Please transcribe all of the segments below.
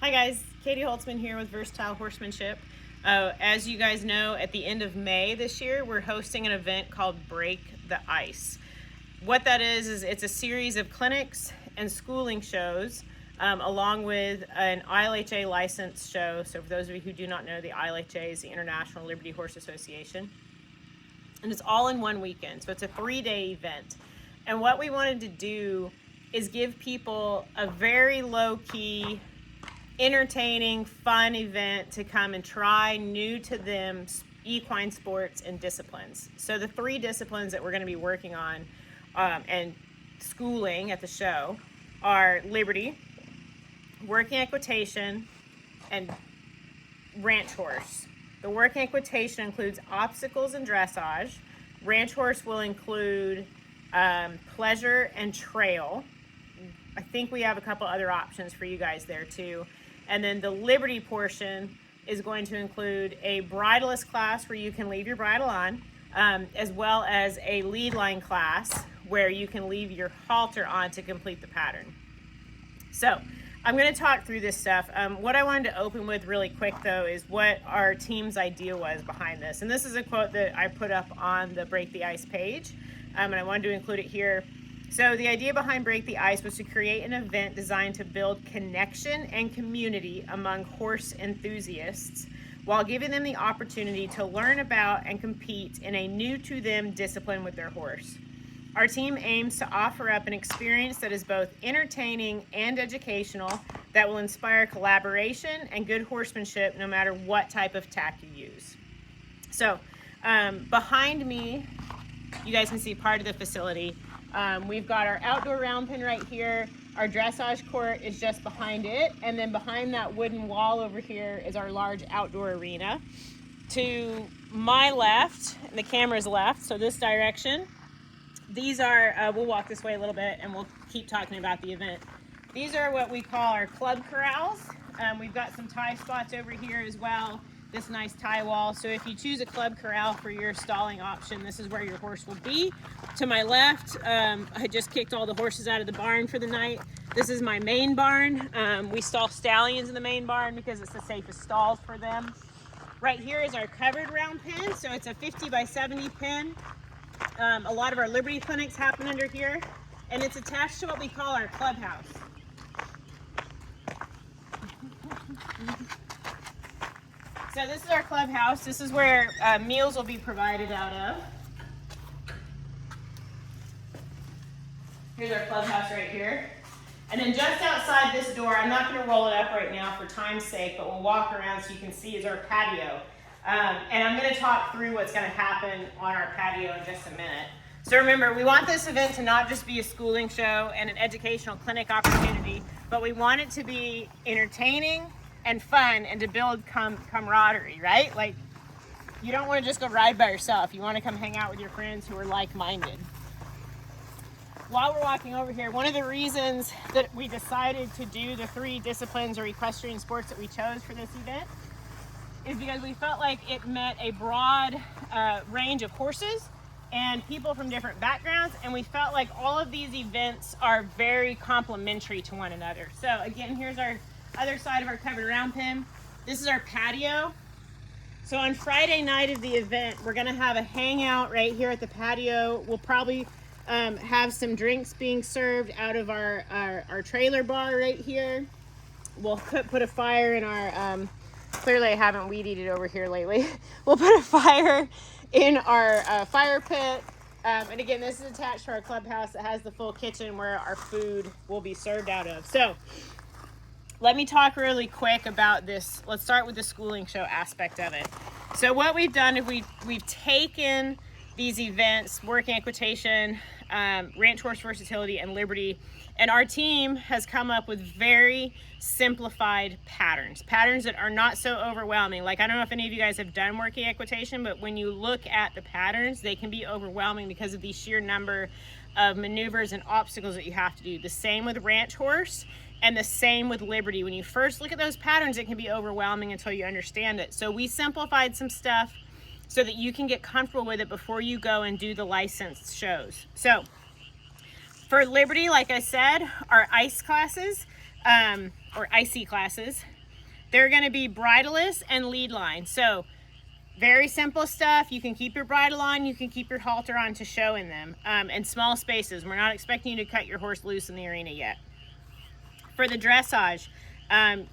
Hi guys, Katie Holtzman here with Versatile Horsemanship. As you guys know, at the end of May this year, we're hosting an event called Break the Ice. What that is it's a series of clinics and schooling shows along with an ILHA license show. So for those of you who do not know, the ILHA is the International Liberty Horse Association. And it's all in one weekend. So it's a 3-day event. And what we wanted to do is give people a very low-key, entertaining, fun event to come and try new to them equine sports and disciplines. So the 3 disciplines that we're going to be working on and schooling at the show are Liberty, working equitation, and ranch horse. The working equitation includes obstacles and dressage. Ranch horse will include pleasure and trail. I think we have a couple other options for you guys there too. And then the Liberty portion is going to include a bridleless class where you can leave your bridle on, as well as a lead line class where you can leave your halter on to complete the pattern. So I'm going to talk through this stuff. What I wanted to open with really quick though is what our team's idea was behind this. And this is a quote that I put up on the Break the Ice page, and I wanted to include it here. So the idea behind Break the Ice was to create an event designed to build connection and community among horse enthusiasts while giving them the opportunity to learn about and compete in a new to them discipline with their horse. Our team aims to offer up an experience that is both entertaining and educational that will inspire collaboration and good horsemanship no matter what type of tack you use. So behind me, you guys can see part of the facility. We've got our outdoor round pen right here. Our dressage court is just behind it. And then behind that wooden wall over here is our large outdoor arena. To my left, and the camera's left, so this direction, these are, we'll walk this way a little bit and we'll keep talking about the event. These are what we call our club corrals. We've got some tie spots over here as well. This nice tie wall. So if you choose a club corral for your stalling option, this is where your horse will be. To my left, I just kicked all the horses out of the barn for the night. This is my main barn. We stall stallions in the main barn because it's the safest stalls for them. Right here is our covered round pen. So it's a 50 by 70 pen. A lot of our Liberty clinics happen under here, and it's attached to what we call our clubhouse. So this is our clubhouse. This is where meals will be provided out of. Here's our clubhouse right here. And then just outside this door, I'm not going to roll it up right now for time's sake, but we'll walk around so you can see, is our patio. And I'm going to talk through what's going to happen on our patio in just a minute. So remember, we want this event to not just be a schooling show and an educational clinic opportunity, but we want it to be entertaining and fun and to build camaraderie, right? Like, you don't want to just go ride by yourself. You want to come hang out with your friends who are like-minded. While we're walking over here, one of the reasons that we decided to do the 3 disciplines or equestrian sports that we chose for this event is because we felt like it met a broad range of horses and people from different backgrounds, and we felt like all of these events are very complementary to one another. So again, here's our other side of our covered round pen. This is our patio. So on Friday night of the event, we're gonna have a hangout right here at the patio. We'll probably have some drinks being served out of our trailer bar right here. We'll put a fire in our, clearly I haven't weed eated over here lately. We'll put a fire in our fire pit. And again, this is attached to our clubhouse that has the full kitchen where our food will be served out of. So let me talk really quick about this. Let's start with the schooling show aspect of it. So what we've done is we've taken these events, working equitation, ranch horse versatility, and Liberty, and our team has come up with very simplified patterns that are not so overwhelming. Like, I don't know if any of you guys have done working equitation, but when you look at the patterns, they can be overwhelming because of the sheer number of maneuvers and obstacles that you have to do. The same with ranch horse and the same with Liberty. When you first look at those patterns, it can be overwhelming until you understand it. So we simplified some stuff so that you can get comfortable with it before you go and do the licensed shows. So for Liberty, like I said, our ice classes, or IC classes. They're going to be bridleless and lead line. So very simple stuff. You can keep your bridle on, you can keep your halter on to show in them, and small spaces. We're not expecting you to cut your horse loose in the arena yet. For the dressage,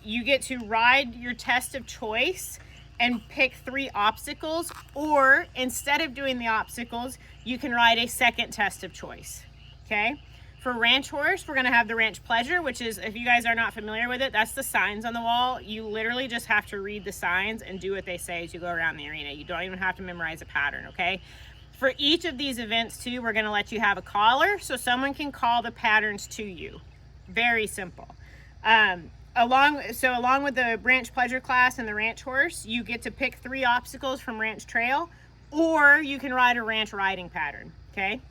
you get to ride your test of choice and pick 3 obstacles, or instead of doing the obstacles, you can ride a second test of choice, okay? For ranch horse, we're gonna have the ranch pleasure, which is, if you guys are not familiar with it, that's the signs on the wall. You literally just have to read the signs and do what they say as you go around the arena. You don't even have to memorize a pattern, okay? For each of these events too, we're gonna let you have a caller so someone can call the patterns to you. Very simple. Along with the ranch pleasure class and the ranch horse, you get to pick 3 obstacles from ranch trail, or you can ride a ranch riding pattern, okay?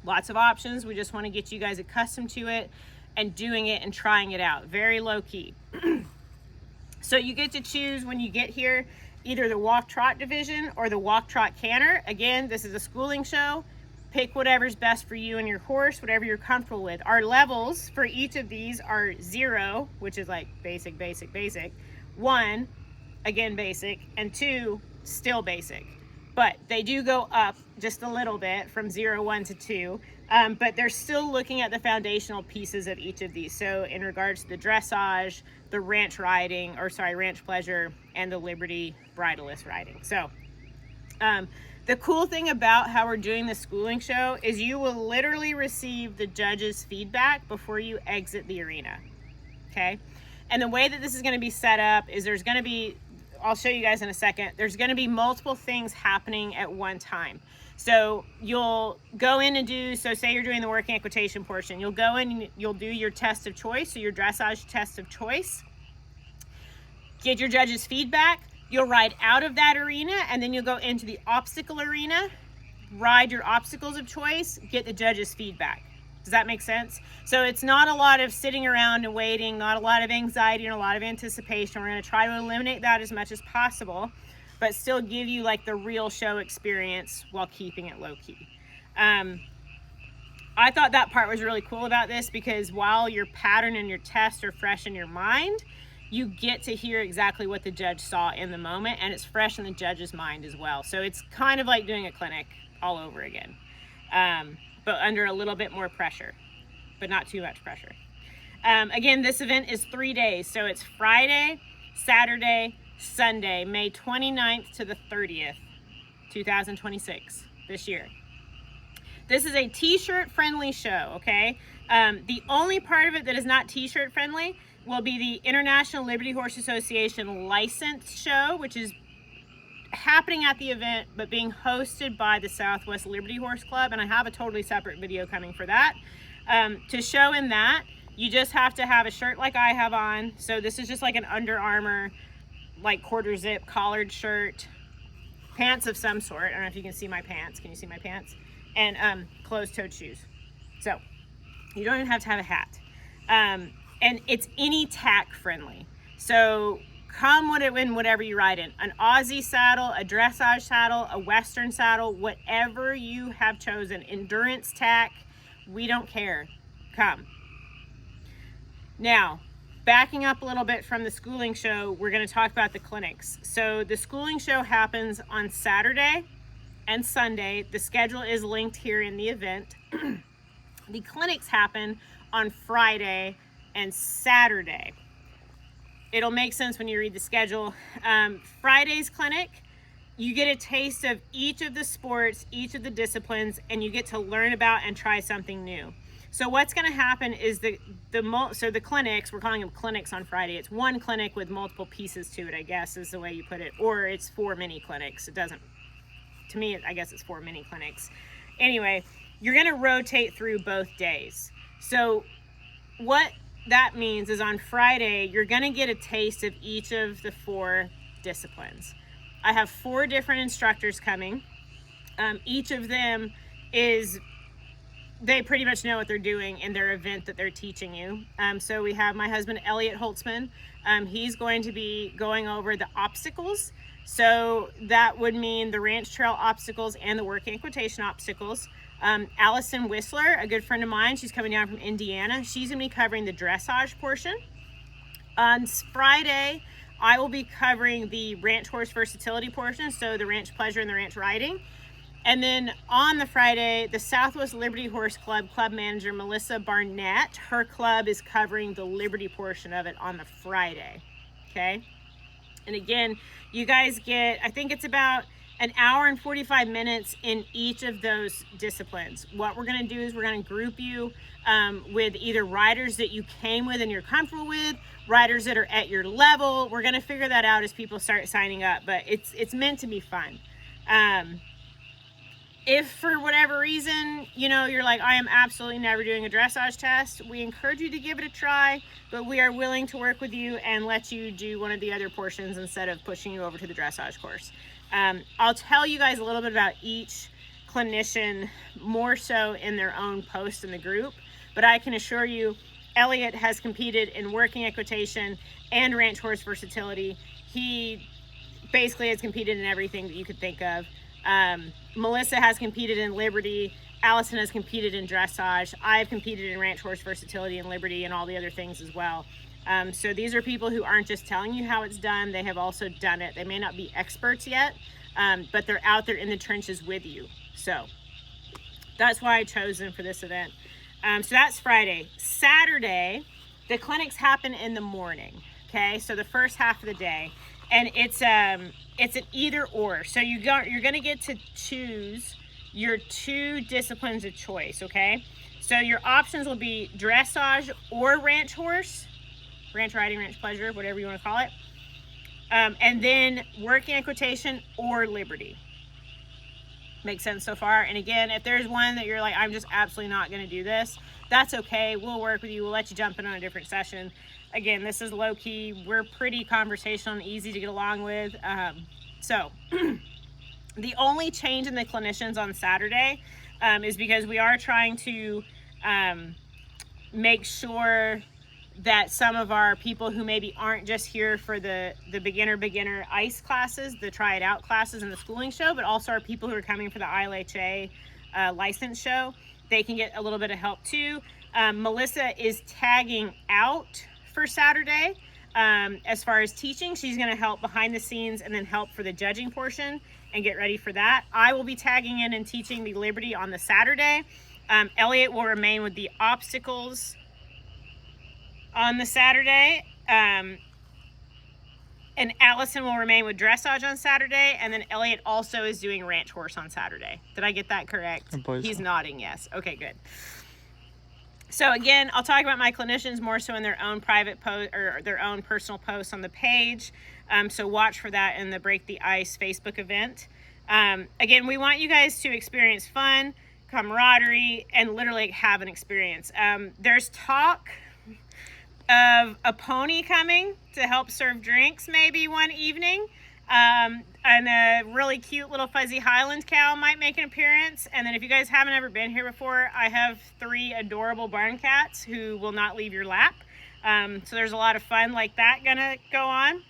Lots of options. We just want to get you guys accustomed to it and doing it and trying it out. Very low key. So you get to choose when you get here either the walk trot division or the walk trot canter. Again, this is a schooling show. Pick whatever's best for you and your horse, whatever you're comfortable with. Our levels for each of these are 0, which is like basic, basic, basic. 1, again basic, and 2, still basic. But they do go up just a little bit from 0, 1 to 2. But they're still looking at the foundational pieces of each of these. So in regards to the dressage, the ranch pleasure, and the Liberty bridleless riding. So the cool thing about how we're doing the schooling show is you will literally receive the judges' feedback before you exit the arena, okay? And the way that this is gonna be set up is there's gonna be, I'll show you guys in a second, there's gonna be multiple things happening at one time. So you'll go in and do, so say you're doing the working equitation portion, you'll go in and you'll do your test of choice, so your dressage test of choice, get your judges' feedback, you'll ride out of that arena, and then you'll go into the obstacle arena, ride your obstacles of choice, get the judges' feedback. Does that make sense? So it's not a lot of sitting around and waiting, not a lot of anxiety and a lot of anticipation. We're gonna try to eliminate that as much as possible, but still give you like the real show experience while keeping it low key. I thought that part was really cool about this because while your pattern and your test are fresh in your mind, you get to hear exactly what the judge saw in the moment, and it's fresh in the judge's mind as well. So it's kind of like doing a clinic all over again, but under a little bit more pressure, but not too much pressure. Again, this event is 3 days. So it's Friday, Saturday, Sunday, May 29th to the 30th, 2026, this year. This is a t-shirt friendly show, okay? The only part of it that is not t-shirt friendly will be the International Liberty Horse Association licensed show, which is happening at the event, but being hosted by the Southwest Liberty Horse Club, and I have a totally separate video coming for that. To show in that, you just have to have a shirt like I have on. So this is just like an Under Armour, like quarter zip collared shirt, pants of some sort. I don't know if you can see my pants. Can you see my pants? And closed-toed shoes. So you don't even have to have a hat. And it's any tack friendly. So come in whatever you ride in. An Aussie saddle, a dressage saddle, a Western saddle, whatever you have chosen. Endurance tack, we don't care. Come. Now, backing up a little bit from the schooling show, we're going to talk about the clinics. So the schooling show happens on Saturday and Sunday. The schedule is linked here in the event. The clinics happen on Friday and Saturday. It'll make sense when you read the schedule. Friday's clinic, you get a taste of each of the sports, each of the disciplines, and you get to learn about and try something new. So what's going to happen is the clinics, we're calling them clinics on Friday. It's one clinic with multiple pieces to it, I guess is the way you put it, or it's 4 mini clinics. It doesn't, to me, I guess it's 4 mini clinics. Anyway, you're going to rotate through both days. So what that means is on Friday, you're going to get a taste of each of the 4 disciplines. I have 4 different instructors coming. Each of them they pretty much know what they're doing in their event that they're teaching you. So we have my husband, Elliot Holtzman. He's going to be going over the obstacles. So that would mean the ranch trail obstacles and the working equitation obstacles. Allison Whistler, a good friend of mine, she's coming down from Indiana. She's going to be covering the dressage portion. On Friday, I will be covering the ranch horse versatility portion, so the ranch pleasure and the ranch riding. And then on the Friday, the Southwest Liberty Horse Club club manager, Melissa Barnett, her club is covering the Liberty portion of it on the Friday, okay? And again, you guys get, I think it's about an hour and 45 minutes in each of those disciplines. What we're gonna do is we're gonna group you with either riders that you came with and you're comfortable with, riders that are at your level. We're gonna figure that out as people start signing up, but it's meant to be fun. If for whatever reason, you know, you're like, I am absolutely never doing a dressage test, we encourage you to give it a try, but we are willing to work with you and let you do one of the other portions instead of pushing you over to the dressage course. I'll tell you guys a little bit about each clinician more so in their own post in the group, but I can assure you, Elliot has competed in working equitation and ranch horse versatility. He basically has competed in everything that you could think of. Melissa has competed in Liberty. Allison has competed in dressage. I've competed in ranch horse versatility and Liberty and all the other things as well. So these are people who aren't just telling you how it's done. They have also done it. They may not be experts yet, but they're out there in the trenches with you. So that's why I chose them for this event. So that's Friday. Saturday, the clinics happen in the morning. Okay, so the first half of the day, and it's an either or. So you're going to get to choose your 2 disciplines of choice. Okay, so your options will be dressage or ranch horse, ranch riding, ranch pleasure, whatever you want to call it, and then working equitation or Liberty. Makes sense so far? And again, if there's one that you're like, I'm just absolutely not going to do this, that's okay. We'll work with you. We'll let you jump in on a different session. Again, this is low key. We're pretty conversational and easy to get along with. So the only change in the clinicians on Saturday is because we are trying to make sure that some of our people who maybe aren't just here for the beginner ice classes, the try it out classes and the schooling show, but also our people who are coming for the ILHA license show, they can get a little bit of help too. Melissa is tagging out for Saturday. As far as teaching, she's going to help behind the scenes and then help for the judging portion and get ready for that. I will be tagging in and teaching the Liberty on the Saturday. Elliot will remain with the obstacles on the Saturday, and Allison will remain with dressage on Saturday, and then Elliot also is doing ranch horse on Saturday. Did I get that correct? He's nodding yes. Okay, good. So again, I'll talk about my clinicians more so in their own private post or their own personal posts on the page. So watch for that in the Break the Ice Facebook event. Again, we want you guys to experience fun, camaraderie, and literally have an experience. There's talk of a pony coming to help serve drinks maybe one evening. And a really cute little fuzzy Highland cow might make an appearance. And then if you guys haven't ever been here before, I have 3 adorable barn cats who will not leave your lap. So there's a lot of fun like that gonna go on.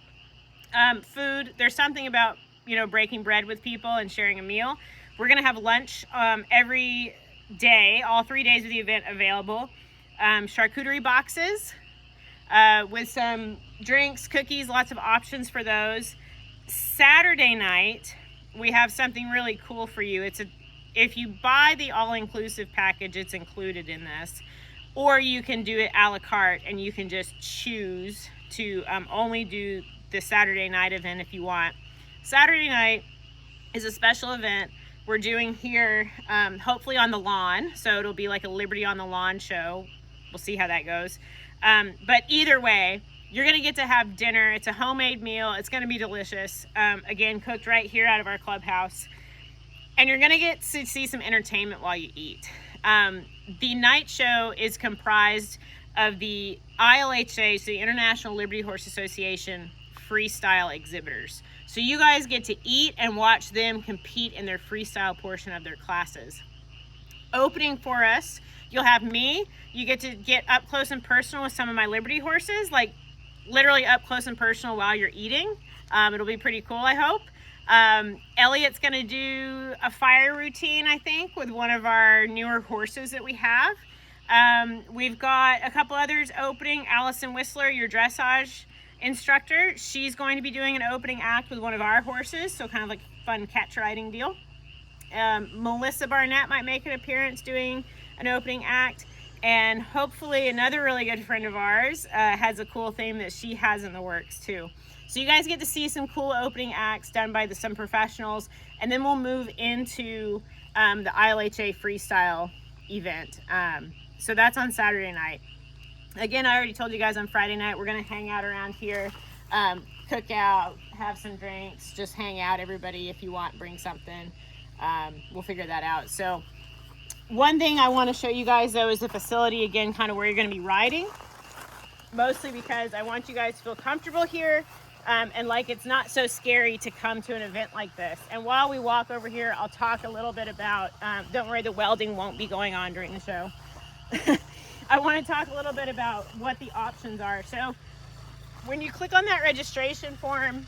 Food, there's something about, you know, breaking bread with people and sharing a meal. We're gonna have lunch every day, all 3 days of the event available. Charcuterie boxes with some drinks, cookies, lots of options for those. Saturday night, we have something really cool for you. If you buy the all-inclusive package, it's included in this. Or you can do it a la carte, and you can just choose to only do the Saturday night event if you want. Saturday night is a special event we're doing here, hopefully on the lawn. So it'll be like a Liberty on the Lawn show. We'll see how that goes. But either way, you're going to get to have dinner. It's a homemade meal. It's going to be delicious. Again, cooked right here out of our clubhouse. And you're going to get to see some entertainment while you eat. The night show is comprised of the ILHA, so the International Liberty Horse Association, freestyle exhibitors. So you guys get to eat and watch them compete in their freestyle portion of their classes. Opening for us, you'll have me. You get to get up close and personal with some of my Liberty horses, like literally up close and personal while you're eating. It'll be pretty cool, I hope. Elliot's going to do a fire routine, I think, with one of our newer horses that we have. We've got a couple others opening. Allison Whistler, your dressage instructor, she's going to be doing an opening act with one of our horses, so kind of like a fun catch riding deal. Melissa Barnett might make an appearance doing an opening act, and hopefully another really good friend of ours has a cool theme that she has in the works too. So you guys get to see some cool opening acts done by some professionals, and then we'll move into the ILHA freestyle event. So that's on Saturday night. Again, I already told you guys on Friday night we're going to hang out around here, cook out, have some drinks, just hang out. Everybody, if you want, bring something. We'll figure that out. So one thing I want to show you guys though is the facility, again, kind of where you're going to be riding, mostly because I want you guys to feel comfortable here, and like it's not so scary to come to an event like this. And while we walk over here, I'll talk a little bit about, don't worry, the welding won't be going on during the show. I want to talk a little bit about what the options are. So when you click on that registration form,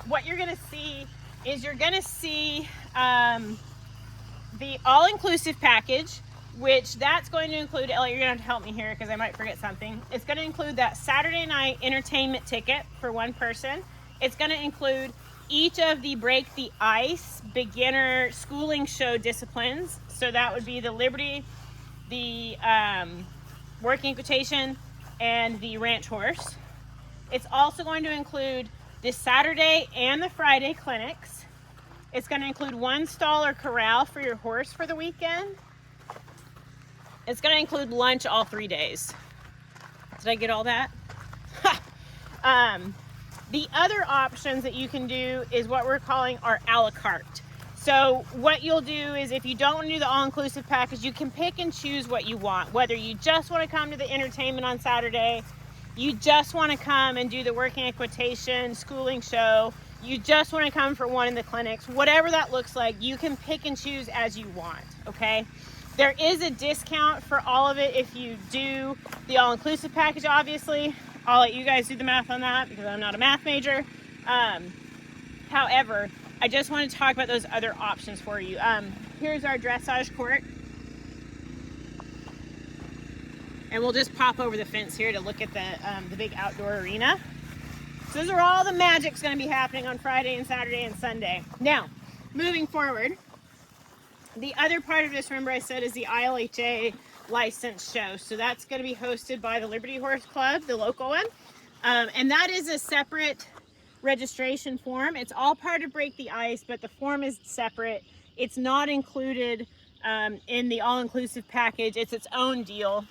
what you're going to see is you're going to see the all-inclusive package, which that's going to include, Elliot, you're going to have to help me here because I might forget something. It's going to include that Saturday night entertainment ticket for one person. It's going to include each of the Break the Ice beginner schooling show disciplines. So that would be the Liberty, the working equitation, and the ranch horse. It's also going to include the Saturday and the Friday clinics. It's going to include one stall or corral for your horse for the weekend. It's going to include lunch all 3 days. Did I get all that? The other options that you can do is what we're calling our a la carte. So what you'll do is, if you don't want to do the all-inclusive package, you can pick and choose what you want. Whether you just want to come to the entertainment on Saturday, you just want to come and do the working equitation schooling show, you just want to come for one of the clinics, whatever that looks like, you can pick and choose as you want, okay? There is a discount for all of it if you do the all-inclusive package, obviously. I'll let you guys do the math on that because I'm not a math major. However, I just want to talk about those other options for you. Here's our dressage court. And we'll just pop over the fence here to look at the big outdoor arena. So those are all the magic's going to be happening on Friday and Saturday and Sunday. Now, moving forward, the other part of this, remember I said, is the ILHA license show. So that's going to be hosted by the Liberty Horse Club, the local one. And that is a separate registration form. It's all part of Break the Ice, but the form is separate. It's not included in the all-inclusive package. It's its own deal.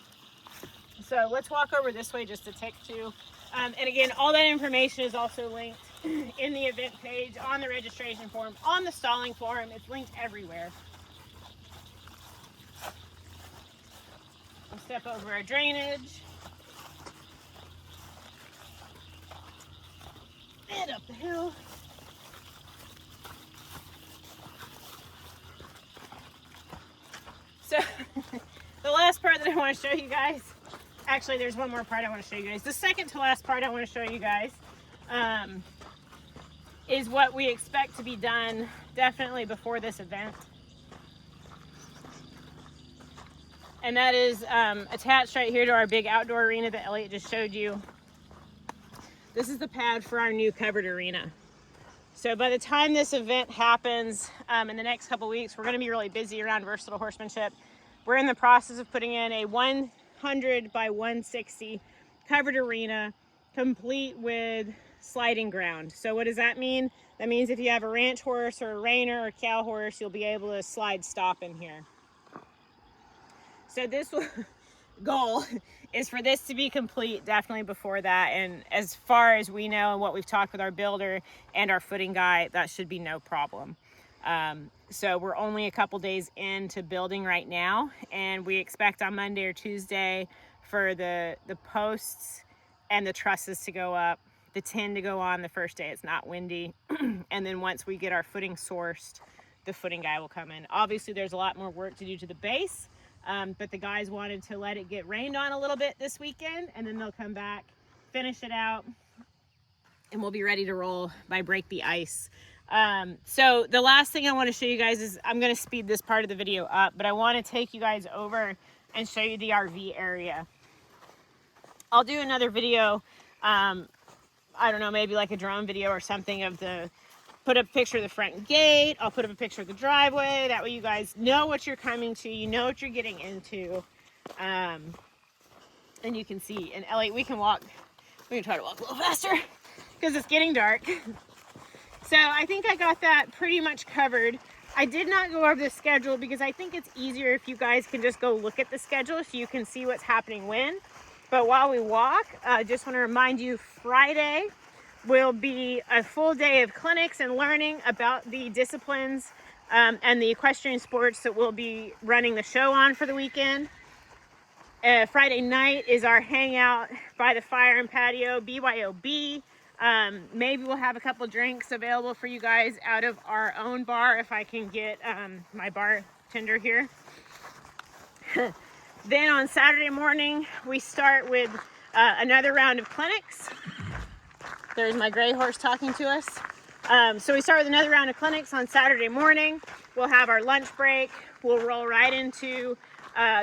So let's walk over this way just a tick too. And again, all that information is also linked in the event page, on the registration form, on the stalling form. It's linked everywhere. We'll step over our drainage. And up the hill. So the last part that I want to show you guys, actually there's one more part I want to show you guys. The second to last part I want to show you guys is what we expect to be done definitely before this event. And that is attached right here to our big outdoor arena that Elliot just showed you. This is the pad for our new covered arena. So by the time this event happens in the next couple weeks, we're going to be really busy around Versatile Horsemanship. We're in the process of putting in a 100 by 160 covered arena, complete with sliding ground. So what does that mean? That means if you have a ranch horse or a reiner or a cow horse, you'll be able to slide stop in here. So this goal is for this to be complete definitely before that, and as far as we know and what we've talked with our builder and our footing guy, that should be no problem. So we're only a couple days into building right now, and we expect on Monday or Tuesday for the posts and the trusses to go up, the tin to go on the first day it's not windy, and then once we get our footing sourced, the footing guy will come in. Obviously there's a lot more work to do to the base, but the guys wanted to let it get rained on a little bit this weekend, and then they'll come back, finish it out, and we'll be ready to roll by Break the Ice So the last thing I want to show you guys is, I'm going to speed this part of the video up, but I want to take you guys over and show you the RV area. I'll do another video, I don't know, maybe like a drone video or something of put up a picture of the front gate. I'll put up a picture of the driveway. That way you guys know what you're coming to. You know what you're getting into. And you can see. And Ellie, we can try to walk a little faster because it's getting dark. So I think I got that pretty much covered. I did not go over the schedule because I think it's easier if you guys can just go look at the schedule so you can see what's happening when. But while we walk, I just want to remind you, Friday will be a full day of clinics and learning about the disciplines and the equestrian sports that we'll be running the show on for the weekend. Friday night is our hangout by the fire and patio, BYOB. Maybe we'll have a couple drinks available for you guys out of our own bar if I can get my bartender here. Then on Saturday morning, we start with another round of clinics. There's my gray horse talking to us. So we start with another round of clinics on Saturday morning. We'll have our lunch break. We'll roll right into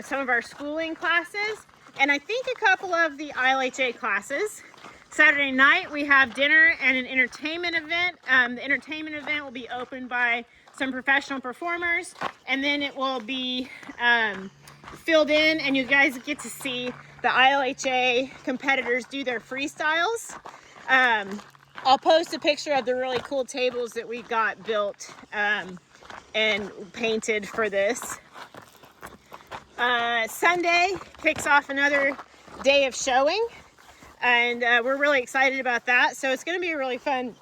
some of our schooling classes, and I think a couple of the ILHA classes. Saturday night, we have dinner and an entertainment event. The entertainment event will be opened by some professional performers, and then it will be filled in, and you guys get to see the ILHA competitors do their freestyles. I'll post a picture of the really cool tables that we got built and painted for this. Sunday kicks off another day of showing, and we're really excited about that. So it's going to be a really fun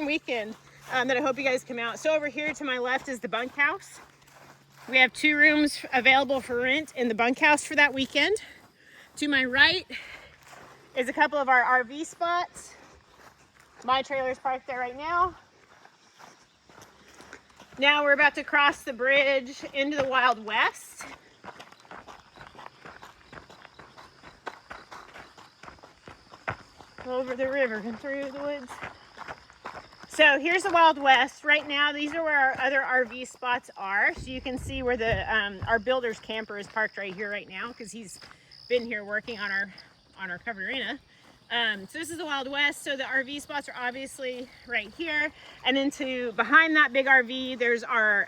weekend that I hope you guys come out. So over here to my left is the bunkhouse. We have 2 rooms available for rent in the bunkhouse for that weekend. To my right is a couple of our RV spots. My trailer's parked there right now. Now we're about to cross the bridge into the Wild West. Over the river and through the woods. So here's the Wild West. Right now, these are where our other RV spots are. So you can see where the our builder's camper is parked right here right now because he's been here working on our covered arena. So this is the Wild West. So the RV spots are obviously right here. And then behind that big RV, there's our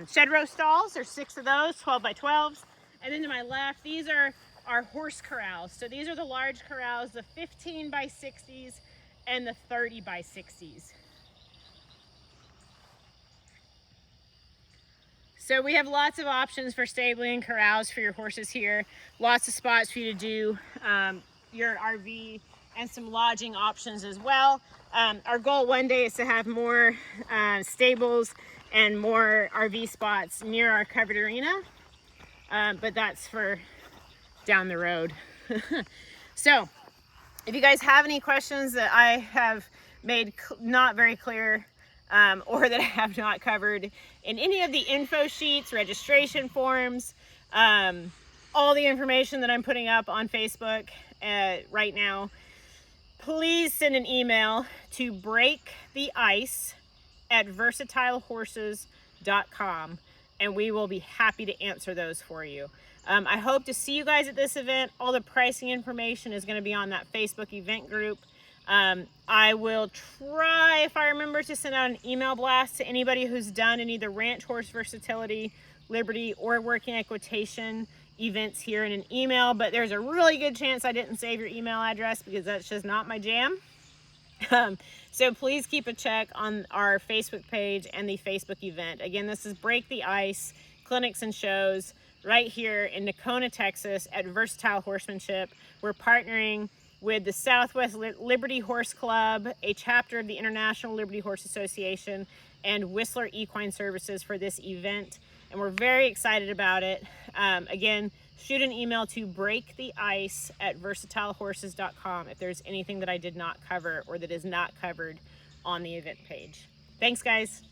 shed row stalls. There's 6 of those, 12 by 12s. And then to my left, these are our horse corrals. So these are the large corrals, the 15 by 60s and the 30 by 60s. So we have lots of options for stabling corrals for your horses here. Lots of spots for you to do your RV and some lodging options as well. Our goal one day is to have more stables and more RV spots near our covered arena, but that's for down the road. So if you guys have any questions that I have made not very clear or that I have not covered in any of the info sheets, registration forms, all the information that I'm putting up on Facebook right now, please send an email to breaktheice@versatilehorses.com, and we will be happy to answer those for you. I hope to see you guys at this event. All the pricing information is going to be on that Facebook event group. I will try, if I remember, to send out an email blast to anybody who's done any of the ranch horse versatility, liberty, or working equitation events here in an email, but there's a really good chance I didn't save your email address because that's just not my jam. So please keep a check on our Facebook page and the Facebook event. Again, this is Break the Ice, clinics and shows right here in Nocona, Texas at Versatile Horsemanship. We're partnering with the Southwest Liberty Horse Club, a chapter of the International Liberty Horse Association, and Whistler Equine Services for this event. And we're very excited about it. Again, shoot an email to breaktheice@versatilehorses.com if there's anything that I did not cover or that is not covered on the event page. Thanks, guys.